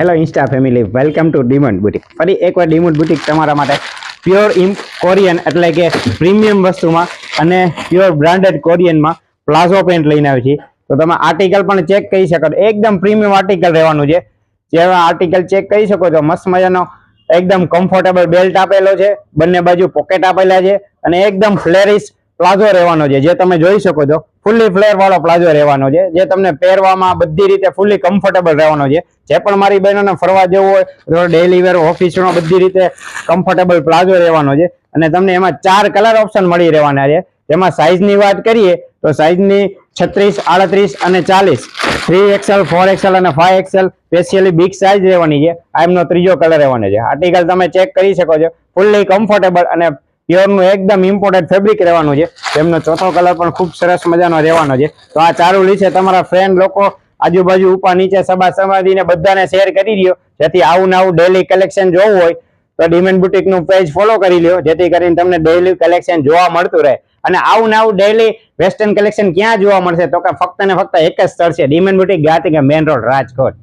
Hello insta family, welcome to diamond boutique. ફરી એકવાર ડિમોન્ડ boutique તમારા માટે પ્યોર કોરિયન એટલે કે પ્રીમિયમ વસ્તુમાં અને પ્યોર બ્રાન્ડેડ કોરિયનમાં પ્લાઝો પેન્ટ લઈને આવી છે. તો તમે આર્ટિકલ પણ ચેક કરી શકો છો, એકદમ પ્રીમિયમ આર્ટિકલ રહેવાનું છે. જેવા આર્ટિકલ ચેક કરી શકો છો, મસ્ત મજાનો એકદમ કમ્ફર્ટેબલ બેલ્ટ આપેલો છે, બંને બાજુ પોકેટ આપેલા છે અને એકદમ ફ્લેરિશ પ્લાઝો રહેવાનો છે. જે તમે જોઈ શકો છો, ફૂલી ફ્લેર વાળો પ્લાઝો રહેવાનો છે, જે તમને પહેરવામાં બધી રીતે ફૂલી કમ્ફર્ટેબલ રહેવાનો છે. જે પણ મારી બહેનોને ફરવા જવું હોય, ડેઈલી વેર, ઓફિસમાં બધી રીતે કમ્ફર્ટેબલ પ્લાઝો રહેવાનો છે. અને તમને એમાં 4 કલર ઓપ્શન મળી રહેવાના છે. જેમાં સાઇઝની વાત કરીએ તો સાઇઝની 36, 38 અને 40, 3XL, 4XL અને 5XL સ્પેશિયલી બિગ સાઇઝ રહેવાની છે. આ એમનો ત્રીજો કલર રહેવાનો છે. આર્ટિકલ તમે ચેક કરી શકો છો, ફૂલ્લી કમ્ફર્ટેબલ અને પ્યોરનું એકદમ ઇમ્પોર્ટેડ ફેબ્રિક રહેવાનું છે. તેમનો ચોથો કલર પણ ખૂબ સરસ મજાનો રહેવાનો છે. તો આ ચારું લીધે તમારા ફ્રેન્ડ લોકો આજુબાજુ ઉપર નીચે સભા સમાધિને બધાને શેર કરી દો, જેથી આવું નવું ડેલી કલેક્શન જોવું હોય તો ડિમોન્ડ બુટીકનું પેજ ફોલો કરી લ્યો, જેથી કરીને તમને ડેલી કલેક્શન જોવા મળતું રહે. અને આવું નવું ડેલી વેસ્ટર્ન કલેક્શન ક્યાં જોવા મળશે તો કે ફક્ત ને ફક્ત એક જ સ્થળ છે, diamond boutique, Gandhinagar main road, Rajkot.